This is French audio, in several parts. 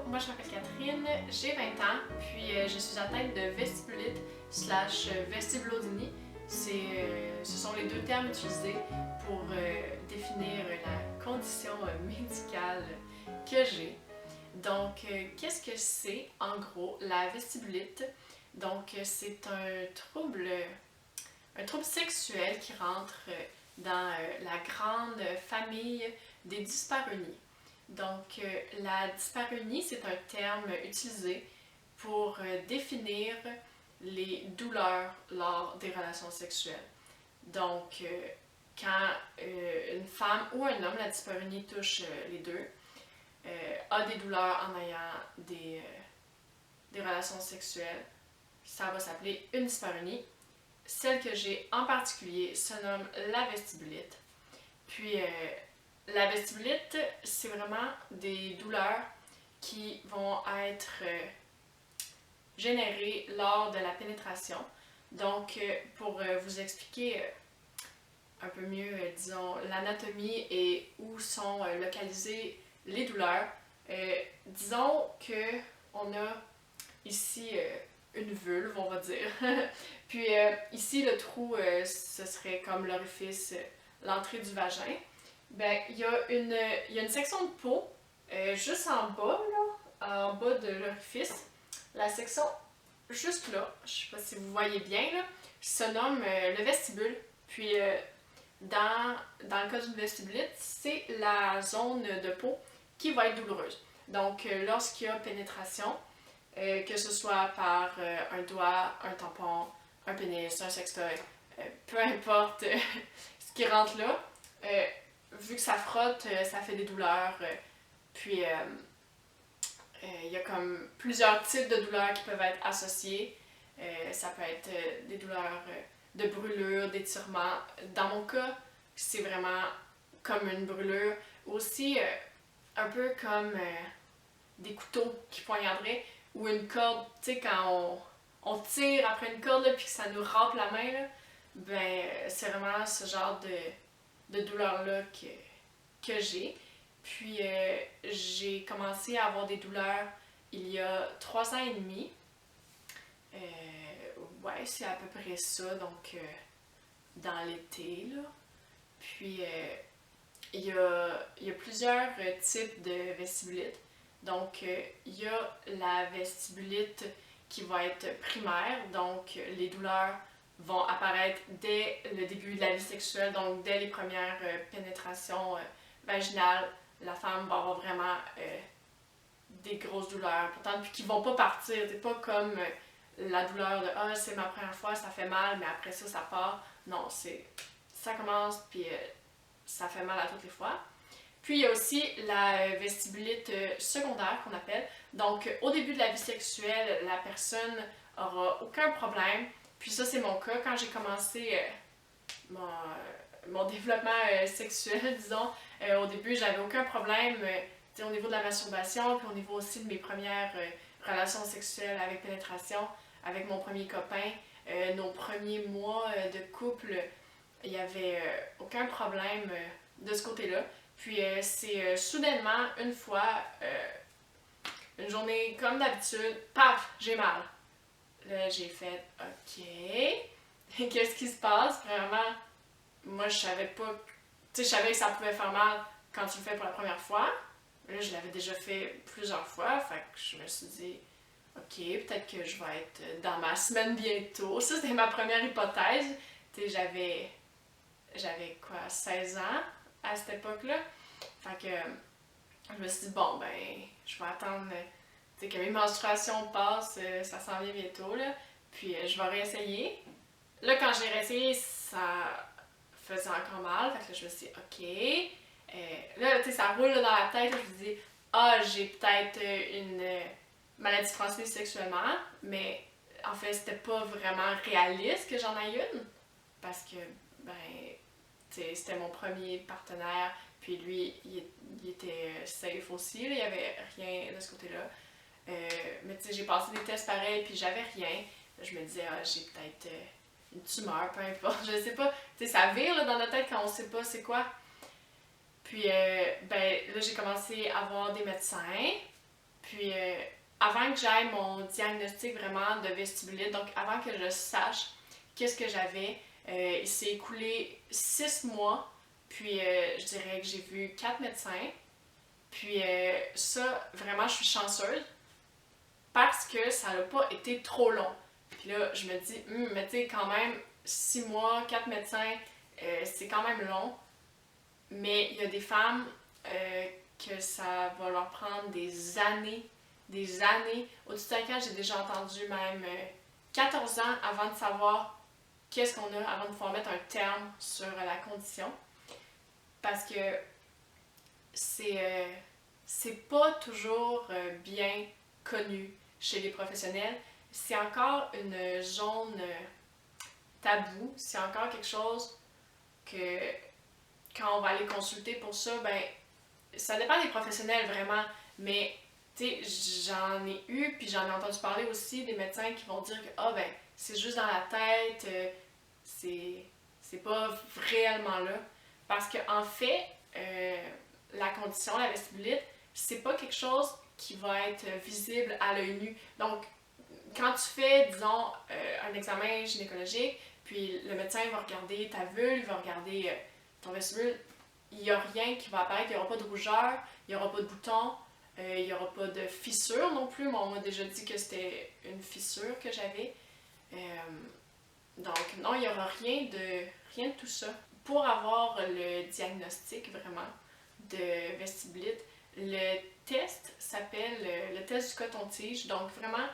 moi je m'appelle Catherine, j'ai 20 ans, puis je suis atteinte de vestibulite / vestibulodynie. Ce sont les deux termes utilisés pour définir la condition médicale que j'ai. Donc, qu'est-ce que c'est en gros la vestibulite? Donc, c'est un trouble sexuel qui rentre dans la grande famille des dyspareunies. Donc, la dyspareunie, c'est un terme utilisé pour définir les douleurs lors des relations sexuelles. Donc, quand une femme ou un homme, la dyspareunie touche les deux, a des douleurs en ayant des relations sexuelles, ça va s'appeler une dyspareunie. Celle que j'ai en particulier se nomme la vestibulite. Puis, la vestibulite, c'est vraiment des douleurs qui vont être générées lors de la pénétration. Donc, pour vous expliquer un peu mieux, disons, l'anatomie et où sont localisées les douleurs, disons qu'on a ici une vulve, on va dire. Puis ici, le trou, ce serait comme l'orifice, l'entrée du vagin. Ben, il y a une section de peau juste en bas, là, en bas de l'orifice. La section juste là, je sais pas si vous voyez bien, là, se nomme le vestibule. Puis dans le cas d'une vestibulite, c'est la zone de peau qui va être douloureuse. Donc, lorsqu'il y a pénétration, que ce soit par un doigt, un tampon, un pénis, un sextoy, peu importe ce qui rentre là, vu que ça frotte, ça fait des douleurs. Puis, il y a comme plusieurs types de douleurs qui peuvent être associées. Ça peut être des douleurs de brûlure, d'étirement. Dans mon cas, c'est vraiment comme une brûlure. Aussi, un peu comme des couteaux qui poignarderaient ou une corde. Tu sais, quand on tire après une corde puis que ça nous râpe la main, là, ben, c'est vraiment ce genre de douleur-là que j'ai. Puis j'ai commencé à avoir des douleurs il y a 3 ans et demi. Ouais, c'est à peu près ça, donc dans l'été, là. Puis il y a plusieurs types de vestibulite. Donc il y a la vestibulite qui va être primaire, donc les douleurs vont apparaître dès le début de la vie sexuelle, donc dès les premières pénétrations vaginales. La femme va avoir vraiment des grosses douleurs pourtant, puis qui vont pas partir. C'est pas comme la douleur de ah, c'est ma première fois, ça fait mal, mais après ça part. Non, ça commence, puis ça fait mal à toutes les fois. Puis il y a aussi la vestibulite secondaire qu'on appelle. Donc, au début de la vie sexuelle, la personne aura aucun problème. Puis ça, c'est mon cas. Quand j'ai commencé mon développement sexuel, disons, au début, j'avais aucun problème au niveau de la masturbation, puis au niveau aussi de mes premières relations sexuelles avec pénétration, avec mon premier copain. Nos premiers mois de couple, il n'y avait aucun problème de ce côté-là. Puis c'est soudainement, une fois, une journée comme d'habitude, paf, j'ai mal. Là, j'ai fait « OK, qu'est-ce qui se passe? » Vraiment, moi, je savais pas... Tu sais, je savais que ça pouvait faire mal quand tu le fais pour la première fois. Là, je l'avais déjà fait plusieurs fois, fait que je me suis dit « OK, peut-être que je vais être dans ma semaine bientôt. » Ça, c'était ma première hypothèse. Tu sais, j'avais quoi, 16 ans à cette époque-là. Fait que je me suis dit, bon, ben, je vais attendre que mes menstruations passent, ça s'en vient bientôt, là. Puis je vais réessayer. Là, quand j'ai réessayé, ça faisait encore mal. Fait que là, je me suis dit, OK. Là, tu sais, ça roule là, dans la tête. Là, je me dis, ah, j'ai peut-être une maladie transmise sexuellement. Mais en fait, c'était pas vraiment réaliste que j'en aie une. Parce que, ben, tu sais, c'était mon premier partenaire. Puis lui, il était safe aussi, là, il n'y avait rien de ce côté-là. Mais tu sais, j'ai passé des tests pareils, puis j'avais rien. Je me disais, ah, j'ai peut-être une tumeur, peu importe, je sais pas. Tu sais, ça vire là, dans notre tête quand on sait pas c'est quoi. Puis, ben là, j'ai commencé à voir des médecins. Puis avant que j'aille mon diagnostic vraiment de vestibulite, donc avant que je sache qu'est-ce que j'avais, il s'est écoulé 6 mois, puis je dirais que j'ai vu 4 médecins. Puis ça, vraiment, je suis chanceuse parce que ça n'a pas été trop long. Puis là, je me dis, mais tu sais, quand même, 6 mois, 4 médecins, c'est quand même long. Mais il y a des femmes que ça va leur prendre des années, des années. Au-dessus de 5 ans, j'ai déjà entendu même 14 ans avant de savoir qu'est-ce qu'on a, avant de pouvoir mettre un terme sur la condition. Parce que c'est pas toujours bien connu chez les professionnels. C'est encore une zone taboue. C'est encore quelque chose que quand on va aller consulter pour ça, ben ça dépend des professionnels vraiment, mais tu sais, j'en ai eu, puis j'en ai entendu parler aussi des médecins qui vont dire que ben c'est juste dans la tête, c'est pas réellement là. Parce qu'en fait, la condition, la vestibulite, c'est pas quelque chose qui va être visible à l'œil nu. Donc, quand tu fais, disons, un examen gynécologique, puis le médecin va regarder ta vulve, il va regarder ton vestibule, il n'y a rien qui va apparaître, il n'y aura pas de rougeur, il n'y aura pas de boutons, il n'y aura pas de fissure non plus. Moi, on m'a déjà dit que c'était une fissure que j'avais. Donc, non, il n'y aura rien de tout ça. Pour avoir le diagnostic vraiment de vestibulite, le test s'appelle le test du coton-tige. Donc, vraiment,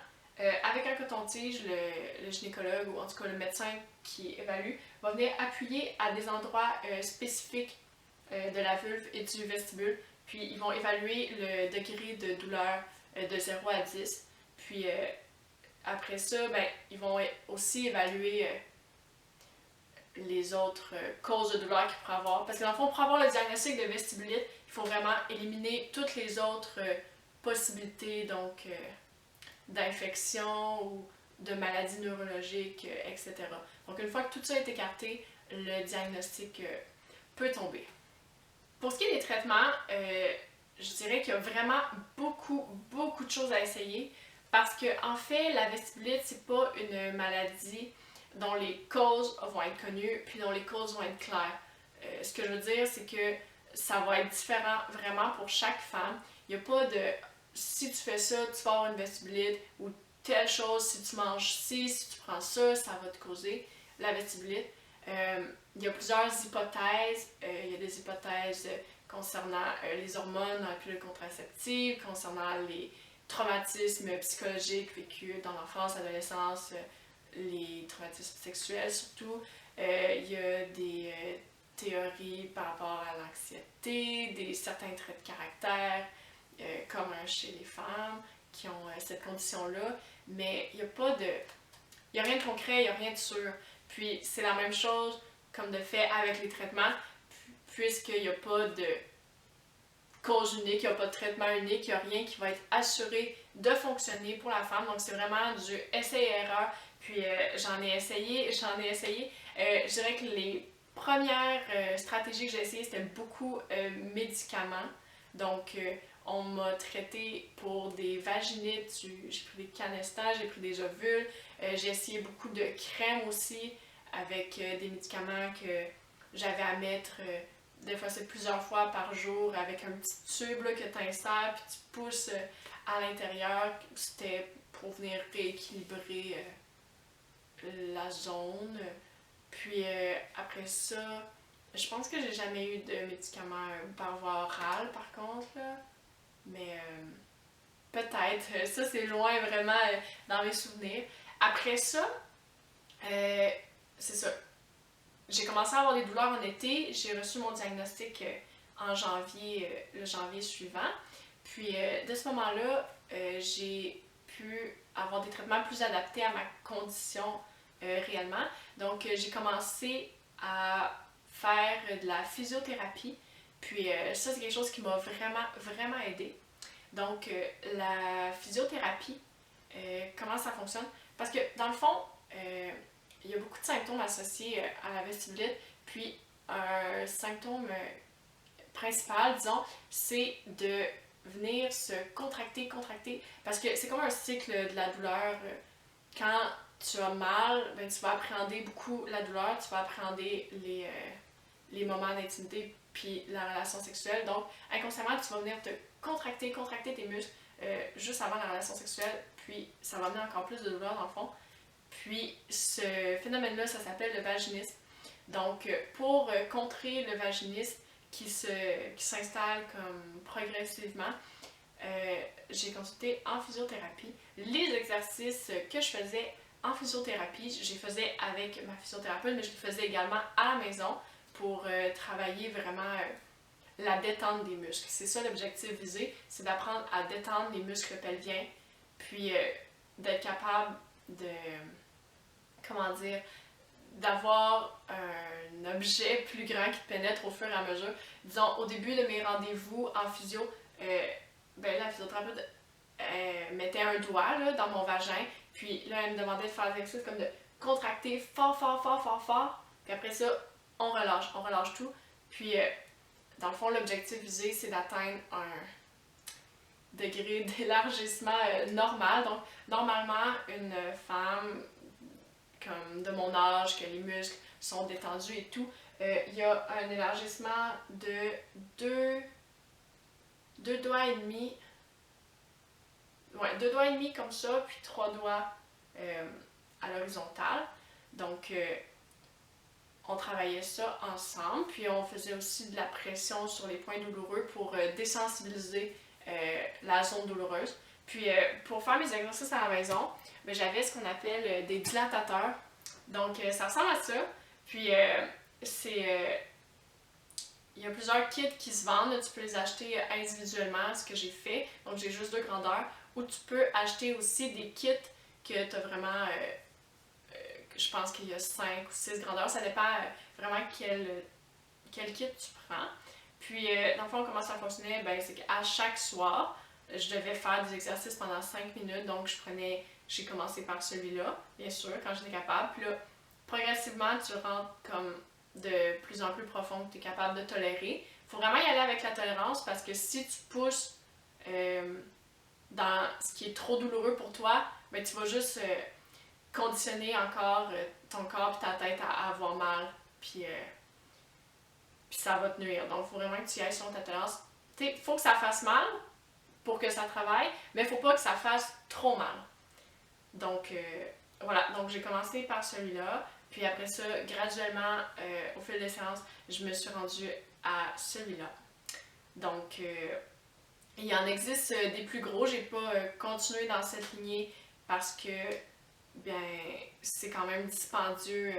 avec un coton-tige, le gynécologue ou en tout cas le médecin qui évalue va venir appuyer à des endroits spécifiques de la vulve et du vestibule. Puis ils vont évaluer le degré de douleur de 0 à 10. Puis après ça, ben, ils vont aussi évaluer les autres causes de douleur qu'il pourrait avoir. Parce que dans le fond, pour avoir le diagnostic de vestibulite, il faut vraiment éliminer toutes les autres possibilités donc d'infection ou de maladies neurologiques, etc. Donc une fois que tout ça est écarté, le diagnostic peut tomber. Pour ce qui est des traitements, je dirais qu'il y a vraiment beaucoup de choses à essayer parce que en fait, la vestibulite, c'est pas une maladie dont les causes vont être connues puis dont les causes vont être claires. Ce que je veux dire, c'est que ça va être différent vraiment pour chaque femme. Il n'y a pas de si tu fais ça, tu vas avoir une vestibulite ou telle chose, si tu manges ci, si tu prends ça, ça va te causer la vestibulite. Il y a plusieurs hypothèses. Il y a des hypothèses concernant les hormones dans la pilule contraceptive, concernant les traumatismes psychologiques vécus dans l'enfance, l'adolescence, les traumatismes sexuels surtout. Il y a des théories par rapport à l'anxiété, certains traits de caractère, comme chez les femmes qui ont cette condition-là. Mais il n'y a pas de... Il n'y a rien de concret, il n'y a rien de sûr. Puis c'est la même chose comme de fait avec les traitements, puisqu'il n'y a pas de cause unique, il n'y a pas de traitement unique, il n'y a rien qui va être assuré de fonctionner pour la femme. Donc c'est vraiment du essai-erreur. Puis j'en ai essayé. Je dirais que les premières stratégies que j'ai essayées, c'était beaucoup médicaments. Donc on m'a traité pour des vaginites, j'ai pris des canestats, j'ai pris des ovules. J'ai essayé beaucoup de crèmes aussi avec des médicaments que j'avais à mettre, des fois c'est plusieurs fois par jour avec un petit tube là, que tu insères puis tu pousses à l'intérieur. C'était pour venir rééquilibrer la zone. Puis après ça, je pense que j'ai jamais eu de médicaments par voie orale par contre, là. Mais peut-être, ça c'est loin vraiment dans mes souvenirs. Après ça, c'est ça. J'ai commencé à avoir des douleurs en été. J'ai reçu mon diagnostic en janvier, le janvier suivant. Puis de ce moment-là, j'ai pu avoir des traitements plus adaptés à ma condition réellement. Donc j'ai commencé à faire de la physiothérapie. Puis ça, c'est quelque chose qui m'a vraiment aidée. Donc la physiothérapie, comment ça fonctionne? Parce que dans le fond, il y a beaucoup de symptômes associés à la vestibulite. Puis un symptôme principal, disons, c'est de venir se contracter, parce que c'est comme un cycle de la douleur. Quand tu as mal, ben, tu vas appréhender beaucoup la douleur, tu vas appréhender les moments d'intimité puis la relation sexuelle. Donc, inconsciemment, tu vas venir te contracter tes muscles juste avant la relation sexuelle, puis ça va amener encore plus de douleur dans le fond. Puis, ce phénomène-là, ça s'appelle le vaginisme. Donc, pour contrer le vaginisme qui s'installe comme progressivement, j'ai consulté en physiothérapie. Les exercices que je faisais en physiothérapie, je les faisais avec ma physiothérapeute, mais je les faisais également à la maison pour travailler vraiment la détente des muscles. C'est ça l'objectif visé, c'est d'apprendre à détendre les muscles pelviens, puis d'être capable de, comment dire, d'avoir un objet plus grand qui te pénètre au fur et à mesure. Disons, au début de mes rendez-vous en physio, ben, la physiothérapeute mettait un doigt là, dans mon vagin, puis là, elle me demandait de faire des exercices comme de contracter fort, puis après ça, on relâche tout. Puis, dans le fond, l'objectif visé, c'est d'atteindre un degré d'élargissement normal. Donc, normalement, une femme comme de mon âge, que les muscles sont détendus et tout, il y a un élargissement de deux doigts et demi. Ouais, 2 doigts et demi comme ça, puis 3 doigts à l'horizontale. Donc, on travaillait ça ensemble, puis on faisait aussi de la pression sur les points douloureux pour désensibiliser la zone douloureuse. Puis, pour faire mes exercices à la maison, ben, j'avais ce qu'on appelle des dilatateurs. Donc, ça ressemble à ça. Puis, il y a plusieurs kits qui se vendent. Tu peux les acheter individuellement, ce que j'ai fait. Donc, j'ai juste 2 grandeurs. Ou tu peux acheter aussi des kits que tu as vraiment... je pense qu'il y a 5 ou 6 grandeurs. Ça dépend vraiment quel kit tu prends. Puis, dans le fond, comment ça fonctionnait? Ben, c'est qu'à chaque soir, je devais faire des exercices pendant 5 minutes. Donc, j'ai commencé par celui-là, bien sûr, quand j'étais capable. Puis là, progressivement, tu rentres comme de plus en plus profond que tu es capable de tolérer. Il faut vraiment y aller avec la tolérance parce que si tu pousses dans ce qui est trop douloureux pour toi, ben, tu vas juste conditionner encore ton corps et ta tête à avoir mal. Puis ça va te nuire. Donc, il faut vraiment que tu y ailles sur ta tolérance. Il faut que ça fasse mal pour que ça travaille, mais il ne faut pas que ça fasse trop mal. Donc, voilà. Donc, j'ai commencé par celui-là. Puis après ça, graduellement, au fil des séances, je me suis rendue à celui-là. Donc, il y en existe des plus gros. J'ai pas continué dans cette lignée parce que, bien, c'est quand même dispendieux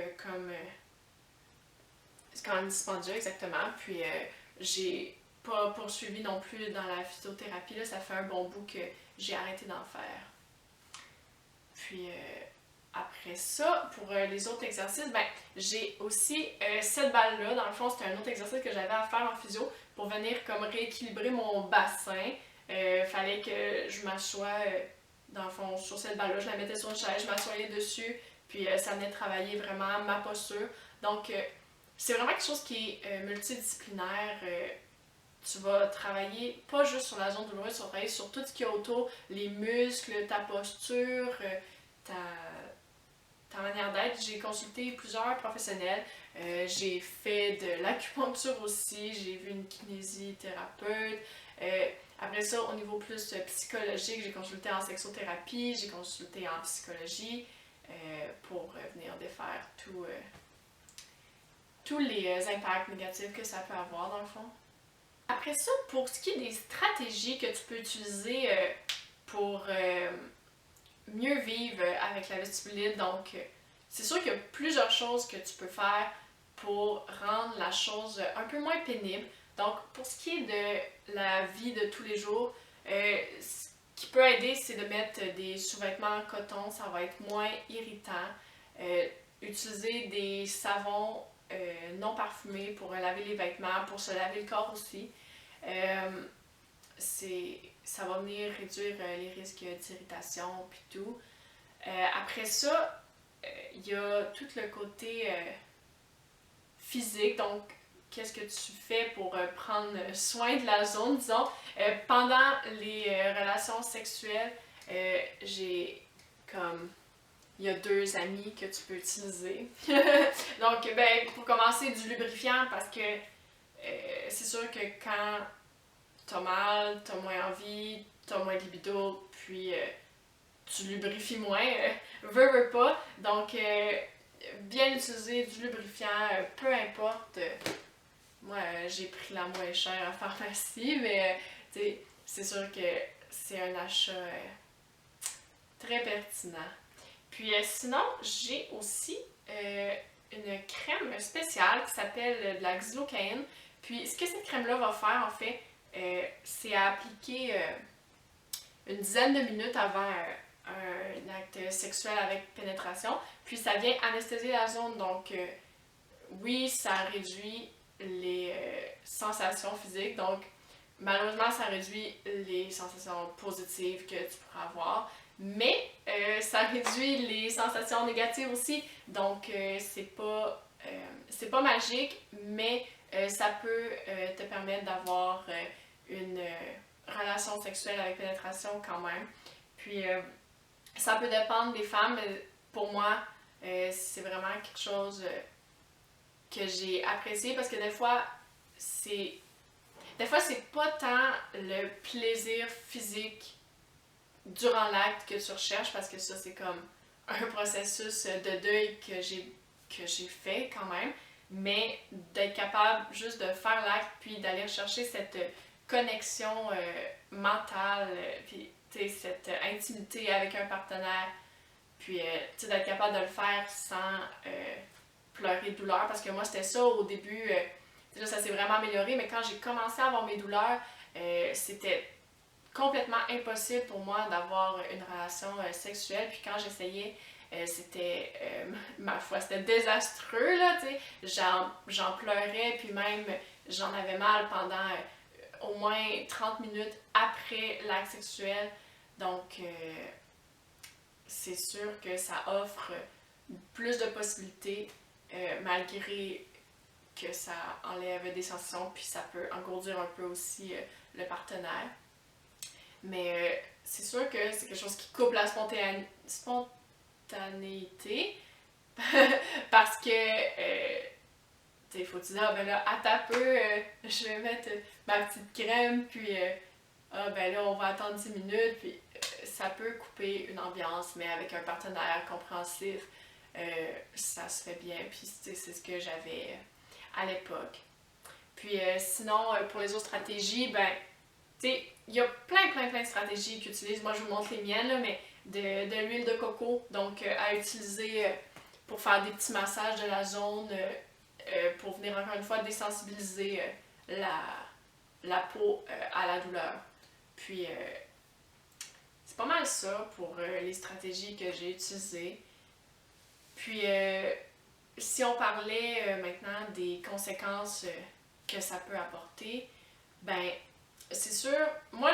c'est quand même dispendieux, exactement. Puis, j'ai pas poursuivi non plus dans la physiothérapie. Là, ça fait un bon bout que j'ai arrêté d'en faire. Puis, après ça, pour les autres exercices, ben, j'ai aussi cette balle-là. Dans le fond, c'était un autre exercice que j'avais à faire en physio pour venir comme rééquilibrer mon bassin. Fallait que je m'assoie, dans le fond, sur cette balle-là. Je la mettais sur une chaise, je m'assoyais dessus, puis ça venait travailler vraiment ma posture. Donc, c'est vraiment quelque chose qui est multidisciplinaire. Tu vas travailler pas juste sur la zone douloureuse, tu vas travailler sur tout ce qu'il y a autour, les muscles, ta posture, ta manière d'être. J'ai consulté plusieurs professionnels. J'ai fait de l'acupuncture aussi, j'ai vu une kinésithérapeute. Après ça, au niveau plus psychologique, j'ai consulté en sexothérapie, j'ai consulté en psychologie pour venir défaire tous les impacts négatifs que ça peut avoir dans le fond. Après ça, pour ce qui est des stratégies que tu peux utiliser pour mieux vivre avec la vestibulite, donc c'est sûr qu'il y a plusieurs choses que tu peux faire pour rendre la chose un peu moins pénible. Donc, pour ce qui est de la vie de tous les jours, ce qui peut aider, c'est de mettre des sous-vêtements en coton, ça va être moins irritant. Utiliser des savons non parfumés pour laver les vêtements, pour se laver le corps aussi. Ça va venir réduire les risques d'irritation puis tout. Après ça, il y a tout le côté physique. Donc, qu'est-ce que tu fais pour prendre soin de la zone, disons. Pendant les relations sexuelles, j'ai comme... Il y a 2 amis que tu peux utiliser. Donc, ben, pour commencer, du lubrifiant parce que c'est sûr que quand t'as mal, t'as moins envie, t'as moins de libido, puis tu lubrifies moins, veux pas. Donc, bien utiliser du lubrifiant, peu importe. Moi, j'ai pris la moins chère à la pharmacie, mais c'est sûr que c'est un achat très pertinent. Puis sinon, j'ai aussi une crème spéciale qui s'appelle de la xylocaïne. Puis ce que cette crème-là va faire, en fait, c'est à appliquer une dizaine de minutes avant un acte sexuel avec pénétration. Puis ça vient anesthésier la zone, donc oui, ça réduit les sensations physiques. Donc malheureusement, ça réduit les sensations positives que tu pourras avoir. Mais ça réduit les sensations négatives aussi. Donc c'est pas magique, mais ça peut te permettre d'avoir une relation sexuelle avec pénétration quand même. Puis ça peut dépendre des femmes, mais pour moi, c'est vraiment quelque chose que j'ai apprécié parce que des fois, c'est pas tant le plaisir physique durant l'acte que tu recherches parce que ça, c'est comme un processus de deuil que j'ai fait quand même, mais d'être capable juste de faire l'acte puis d'aller rechercher cette connexion mentale, puis cette intimité avec un partenaire, puis d'être capable de le faire sans pleurer de douleur, parce que moi c'était ça au début, là, ça s'est vraiment amélioré, mais quand j'ai commencé à avoir mes douleurs, c'était complètement impossible pour moi d'avoir une relation sexuelle, puis quand j'essayais, c'était, ma foi, c'était désastreux, là, tu sais, j'en pleurais, puis même j'en avais mal pendant au moins 30 minutes après l'acte sexuel, donc c'est sûr que ça offre plus de possibilités, malgré que ça enlève des sensations, puis ça peut engourdir un peu aussi le partenaire. Mais c'est sûr que c'est quelque chose qui coupe la spontanéité, parce que il faut te dire, ah ben là, attends peu, je vais mettre ma petite crème, puis ah ben là, on va attendre 10 minutes, puis ça peut couper une ambiance, mais avec un partenaire compréhensif, ça se fait bien, puis c'est ce que j'avais à l'époque. Puis sinon, pour les autres stratégies, ben, tu sais, il y a plein de stratégies qu'ils utilisent. Moi, je vous montre les miennes, là, mais de l'huile de coco, donc à utiliser pour faire des petits massages de la zone, pour venir encore une fois désensibiliser la peau à la douleur. Puis, c'est pas mal ça pour les stratégies que j'ai utilisées. Puis, si on parlait maintenant des conséquences que ça peut apporter, ben, c'est sûr, moi,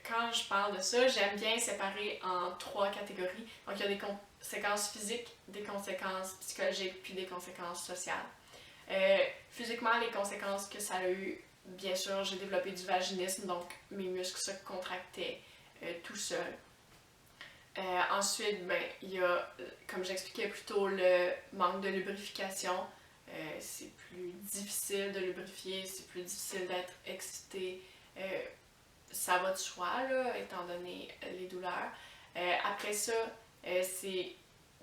quand je parle de ça, j'aime bien séparer en 3 catégories. Donc, il y a des conséquences physiques, des conséquences psychologiques, puis des conséquences sociales. Physiquement, les conséquences que ça a eu, bien sûr, j'ai développé du vaginisme, donc mes muscles se contractaient tout seul. Ensuite, ben, il y a, comme j'expliquais plus tôt, le manque de lubrification. C'est plus difficile de lubrifier, c'est plus difficile d'être excité. Ça va de soi, là, étant donné les douleurs. Après ça, c'est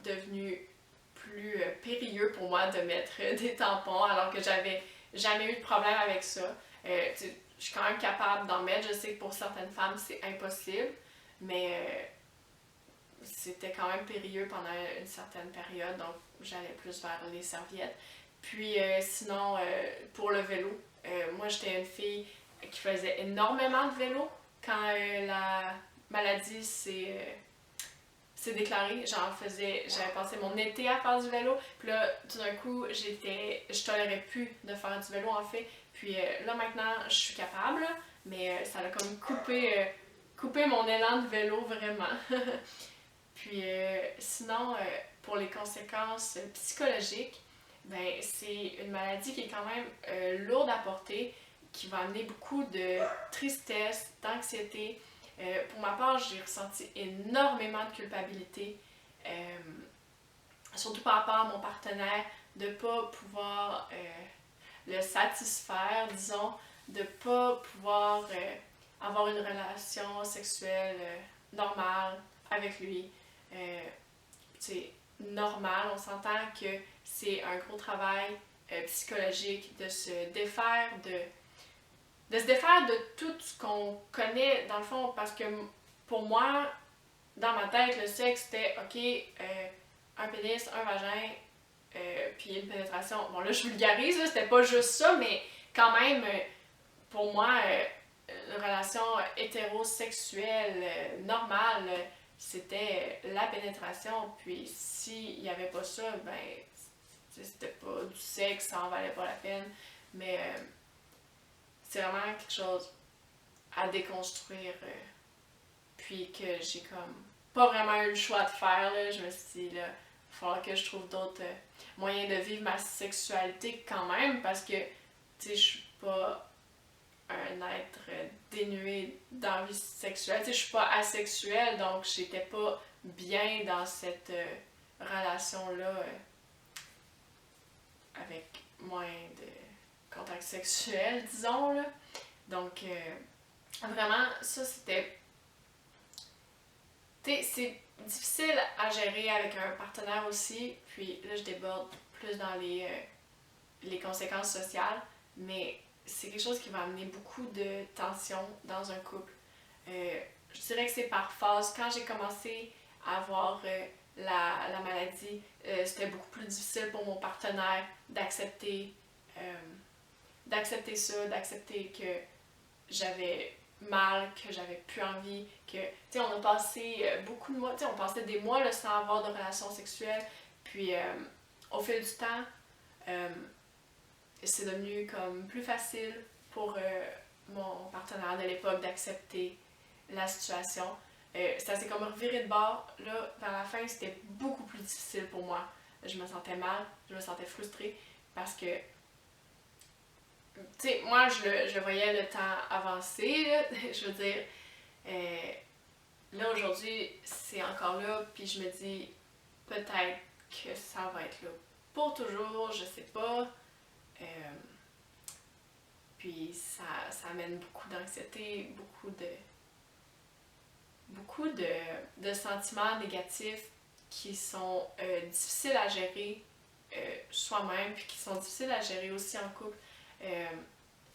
devenu plus périlleux pour moi de mettre des tampons, alors que j'avais jamais eu de problème avec ça. Je suis quand même capable d'en mettre. Je sais que pour certaines femmes, c'est impossible, mais c'était quand même périlleux pendant une certaine période, donc j'allais plus vers les serviettes. Puis sinon, pour le vélo, moi j'étais une fille qui faisait énormément de vélo quand la maladie s'est déclarée. J'avais passé mon été à faire du vélo, puis là, tout d'un coup, je tolérais plus de faire du vélo en fait. Puis là maintenant, je suis capable, mais ça a comme coupé mon élan de vélo vraiment. Puis sinon, pour les conséquences psychologiques, ben, c'est une maladie qui est quand même lourde à porter, qui va amener beaucoup de tristesse, d'anxiété. Pour ma part, j'ai ressenti énormément de culpabilité, surtout par rapport à mon partenaire, de ne pas pouvoir le satisfaire, disons, de ne pas pouvoir avoir une relation sexuelle normale avec lui. C'est normal, on s'entend que c'est un gros travail psychologique de se défaire de se défaire de tout ce qu'on connaît dans le fond, parce que pour moi, dans ma tête, le sexe c'était ok, un pénis, un vagin, puis une pénétration. Bon là je vulgarise, là, c'était pas juste ça, mais quand même, pour moi, une relation hétérosexuelle normale, c'était la pénétration, puis s'il n'y avait pas ça, ben c'était pas du sexe, ça en valait pas la peine, mais c'est vraiment quelque chose à déconstruire, puis que j'ai comme pas vraiment eu le choix de faire, là. Je me suis dit, là, il va falloir que je trouve d'autres moyens de vivre ma sexualité quand même, parce que, tu sais, je suis pas un être dénué d'envie sexuelle, tu sais, je suis pas asexuelle, donc j'étais pas bien dans cette relation-là avec moins de contact sexuel, disons, là. Donc, vraiment, ça, c'était... Tu sais, c'est difficile à gérer avec un partenaire aussi, puis là, je déborde plus dans les conséquences sociales, mais c'est quelque chose qui va amener beaucoup de tension dans un couple. Je dirais que c'est par phase. Quand j'ai commencé à avoir la maladie, c'était beaucoup plus difficile pour mon partenaire d'accepter ça, d'accepter que j'avais mal, que j'avais plus envie, que, tu sais, on a passé beaucoup de mois, tu sais, on passait des mois là, sans avoir de relations sexuelles, puis au fil du temps, c'est devenu comme plus facile pour mon partenaire de l'époque d'accepter la situation. Ça s'est comme reviré de bord, là, vers la fin, c'était beaucoup plus difficile pour moi. Je me sentais mal, je me sentais frustrée, parce que tu sais, moi, je voyais le temps avancer, là. Je veux dire, là, aujourd'hui, c'est encore là, puis je me dis, peut-être que ça va être là pour toujours, je sais pas. Puis ça amène beaucoup d'anxiété, beaucoup de sentiments négatifs qui sont difficiles à gérer soi-même, puis qui sont difficiles à gérer aussi en couple. Tu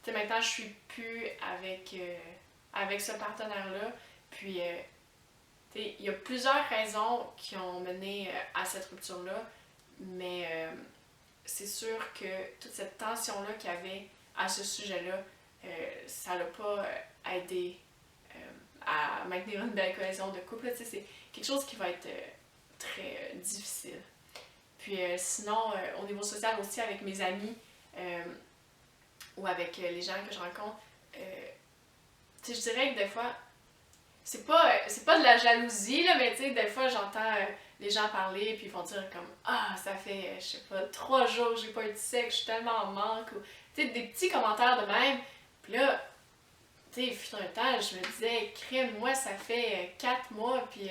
sais, maintenant, je suis plus avec ce partenaire-là. Puis, tu sais, il y a plusieurs raisons qui ont mené à cette rupture-là. Mais c'est sûr que toute cette tension-là qu'il y avait à ce sujet-là, ça l'a pas aidé à maintenir une belle cohésion de couple. Tu sais, c'est quelque chose qui va être très difficile. Puis sinon, au niveau social aussi, avec mes amis, ou avec les gens que je rencontre, tu sais, je dirais que des fois, c'est pas de la jalousie, là, mais tu sais, des fois, j'entends les gens parler, puis ils vont dire comme « Ah, ça fait, je sais pas, 3 jours que j'ai pas eu de sexe, je suis tellement en manque. » Ou, tu sais, des petits commentaires de même. Puis là, tu sais, il fut un temps, je me disais « Crème, moi, ça fait 4 mois, puis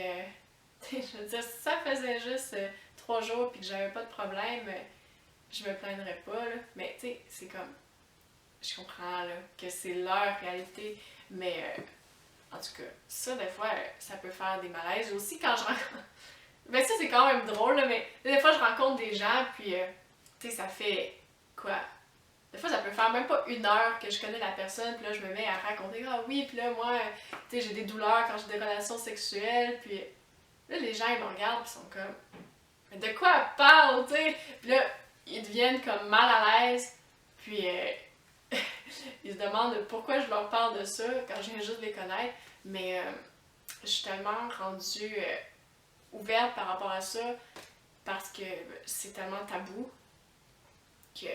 tu sais, je veux dire, si ça faisait juste 3 jours, puis que j'avais pas de problème, je me plaindrais pas, là. » Mais tu sais, c'est comme... Je comprends là, que c'est leur réalité, mais en tout cas, ça, des fois, ça peut faire des malaises. Aussi, quand je rencontre... Ben ça, c'est quand même drôle, là, mais des fois, je rencontre des gens, puis, tu sais, ça fait, quoi? Des fois, ça peut faire même pas 1 heure que je connais la personne, puis là, je me mets à raconter, ah oui, puis là, moi, tu sais, j'ai des douleurs quand j'ai des relations sexuelles, puis là, les gens, ils me regardent, puis ils sont comme, mais de quoi elle parle, tu sais? Puis là, ils deviennent comme mal à l'aise, puis ils se demandent pourquoi je leur parle de ça quand je viens juste de les connaître, mais je suis tellement rendue ouverte par rapport à ça parce que c'est tellement tabou que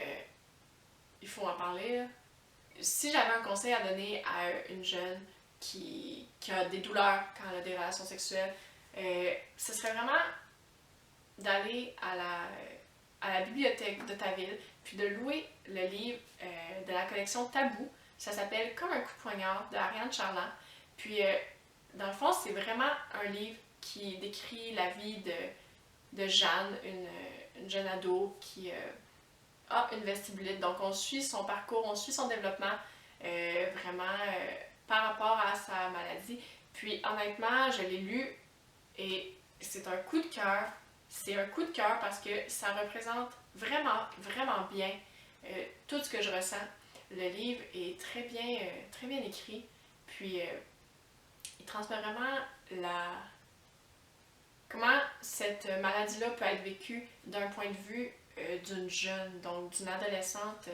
il faut en parler, là. Si j'avais un conseil à donner à une jeune qui a des douleurs quand elle a des relations sexuelles, ce serait vraiment d'aller à à la bibliothèque de ta ville, puis de louer le livre de la collection Tabou. Ça s'appelle Comme un coup de poignard de Ariane Charland. Puis, dans le fond, c'est vraiment un livre qui décrit la vie de Jeanne, une jeune ado qui a une vestibulite. Donc, on suit son parcours, on suit son développement vraiment par rapport à sa maladie. Puis, honnêtement, je l'ai lu et c'est un coup de cœur. C'est un coup de cœur parce que ça représente vraiment, vraiment bien tout ce que je ressens. Le livre est très bien écrit. Puis, il transmet vraiment comment cette maladie-là peut être vécue d'un point de vue d'une jeune, donc d'une adolescente,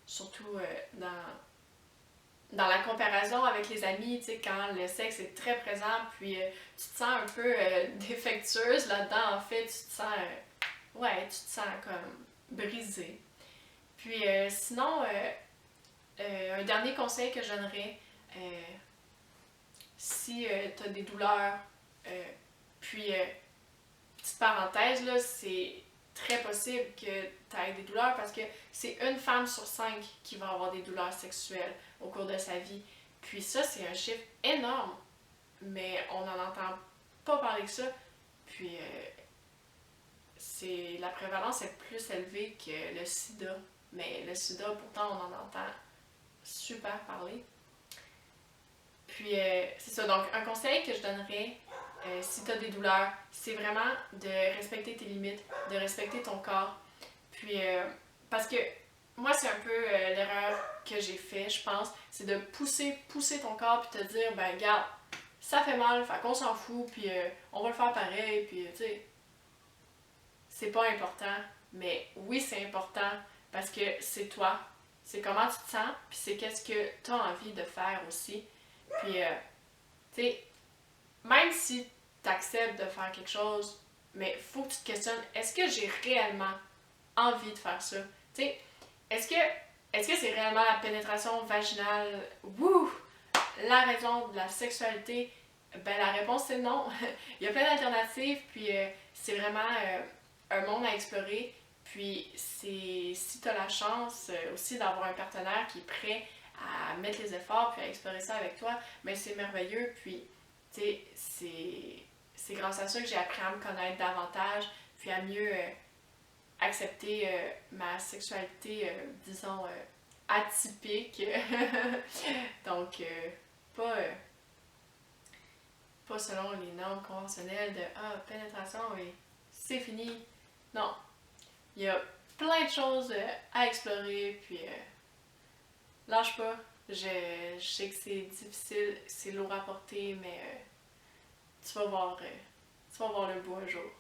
surtout dans la comparaison avec les amis, tu sais, quand le sexe est très présent, puis tu te sens un peu défectueuse là-dedans, en fait, tu te sens, tu te sens comme brisée. Puis sinon, un dernier conseil que je donnerais, si tu as des douleurs, puis petite parenthèse, là, c'est très possible que tu aies des douleurs parce que c'est une femme sur 5 qui va avoir des douleurs sexuelles au cours de sa vie. Puis ça, c'est un chiffre énorme, mais on n'en entend pas parler que ça. Puis la prévalence est plus élevée que le sida. Mais le sida, pourtant, on en entend super parler. Puis c'est ça, donc un conseil que je donnerais si tu as des douleurs, c'est vraiment de respecter tes limites, de respecter ton corps. Puis, parce que moi, c'est un peu l'erreur que j'ai fait, je pense, c'est de pousser ton corps puis te dire, ben, regarde, ça fait mal, fait qu'on s'en fout, puis on va le faire pareil, puis tu sais, c'est pas important, mais oui, c'est important parce que c'est toi, c'est comment tu te sens, puis c'est qu'est-ce que tu as envie de faire aussi. Puis, tu sais, même si tu acceptes de faire quelque chose, mais il faut que tu te questionnes, est-ce que j'ai réellement envie de faire ça? Tu sais, est-ce que c'est réellement la pénétration vaginale? Wouh! La raison de la sexualité? Ben la réponse c'est non. Il y a plein d'alternatives, puis c'est vraiment un monde à explorer. Puis si tu as la chance aussi d'avoir un partenaire qui est prêt à mettre les efforts puis à explorer ça avec toi, ben c'est merveilleux. Puis tu sais, c'est grâce à ça que j'ai appris à me connaître davantage, puis à mieux accepter ma sexualité, disons, atypique. Donc, pas, pas selon les normes conventionnelles de pénétration et c'est fini. Non, il y a plein de choses à explorer, puis lâche pas. Je sais que c'est difficile, c'est lourd à porter, mais tu vas voir le bout un jour.